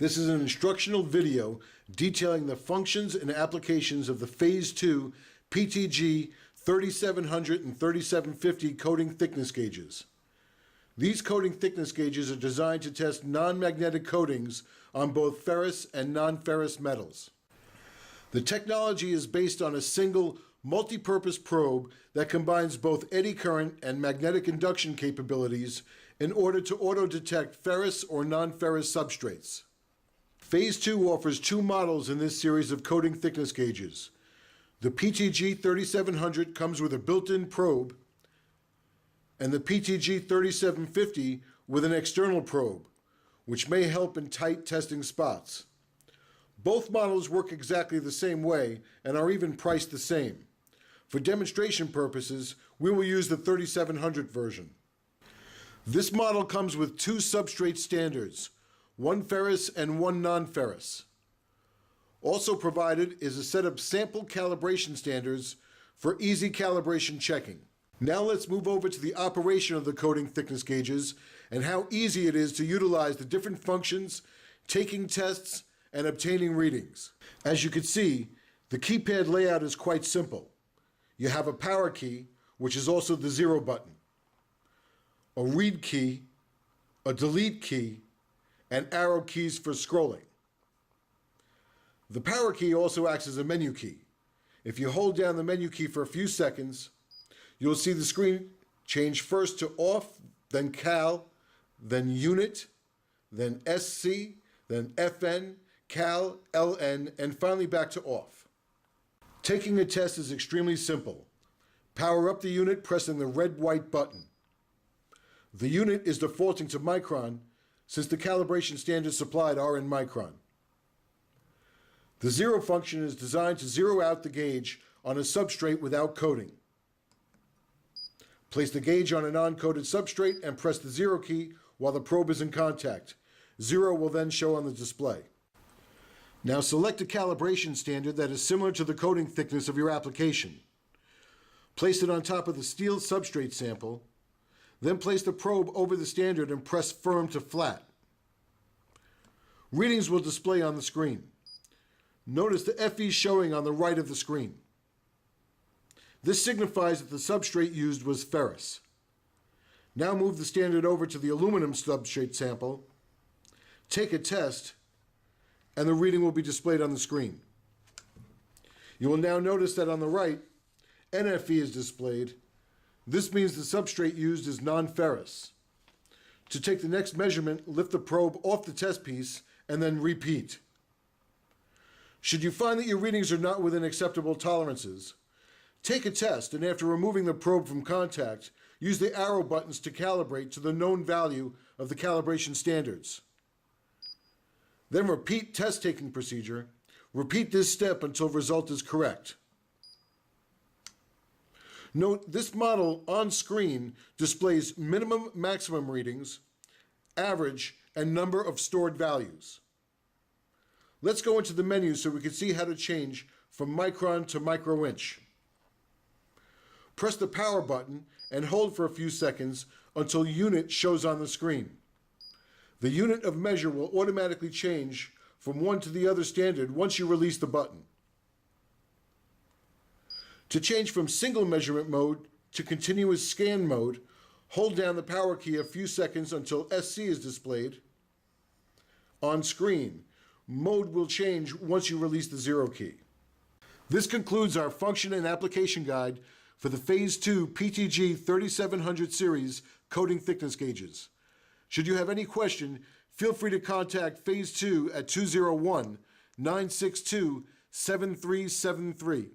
This is an instructional video detailing the functions and applications of the Phase 2 PTG-3700 and 3750 coating thickness gauges. These coating thickness gauges are designed to test non-magnetic coatings on both ferrous and non-ferrous metals. The technology is based on a single multi-purpose probe that combines both eddy current and magnetic induction capabilities in order to auto-detect ferrous or non-ferrous substrates. Phase 2 offers two models in this series of coating thickness gauges. The PTG-3700 comes with a built-in probe, and the PTG-3750 with an external probe, which may help in tight testing spots. Both models work exactly the same way and are even priced the same. For demonstration purposes, we will use the 3700 version. This model comes with two substrate standards, one ferrous and one non-ferrous. Also provided is a set of sample calibration standards for easy calibration checking. Now let's move over to the operation of the coating thickness gauges and how easy it is to utilize the different functions, taking tests, and obtaining readings. As you can see, the keypad layout is quite simple. You have a power key, which is also the 0 button, a read key, a delete key, and arrow keys for scrolling. The power key also acts as a menu key. If you hold down the menu key for a few seconds, you'll see the screen change first to off, then cal, then unit, then SC, then FN, cal, LN, and finally back to off. Taking a test is extremely simple. Power up the unit pressing the red-white button. The unit is defaulting to micron since the calibration standards supplied are in micron. The 0 function is designed to zero out the gauge on a substrate without coating. Place the gauge on a non-coated substrate and press the 0 key while the probe is in contact. 0 will then show on the display. Now select a calibration standard that is similar to the coating thickness of your application. Place it on top of the steel substrate sample, then place the probe over the standard and press firm to flat. Readings will display on the screen. Notice the FE showing on the right of the screen. This signifies that the substrate used was ferrous. Now move the standard over to the aluminum substrate sample, take a test, and the reading will be displayed on the screen. You will now notice that on the right, NFE is displayed. This means the substrate used is non-ferrous. To take the next measurement, lift the probe off the test piece and then repeat. Should you find that your readings are not within acceptable tolerances, take a test and after removing the probe from contact, use the arrow buttons to calibrate to the known value of the calibration standards. Then repeat test-taking procedure. Repeat this step until result is correct. Note, this model on screen displays minimum, maximum readings, average, and number of stored values. Let's go into the menu so we can see how to change from micron to micro-inch. Press the power button and hold for a few seconds until unit shows on the screen. The unit of measure will automatically change from one to the other standard once you release the button. To change from single measurement mode to continuous scan mode, hold down the power key a few seconds until SC is displayed. On screen, mode will change once you release the 0 key. This concludes our function and application guide for the Phase 2 PTG-3700 series coating thickness gauges. Should you have any question, feel free to contact Phase 2 at 201-962-7373.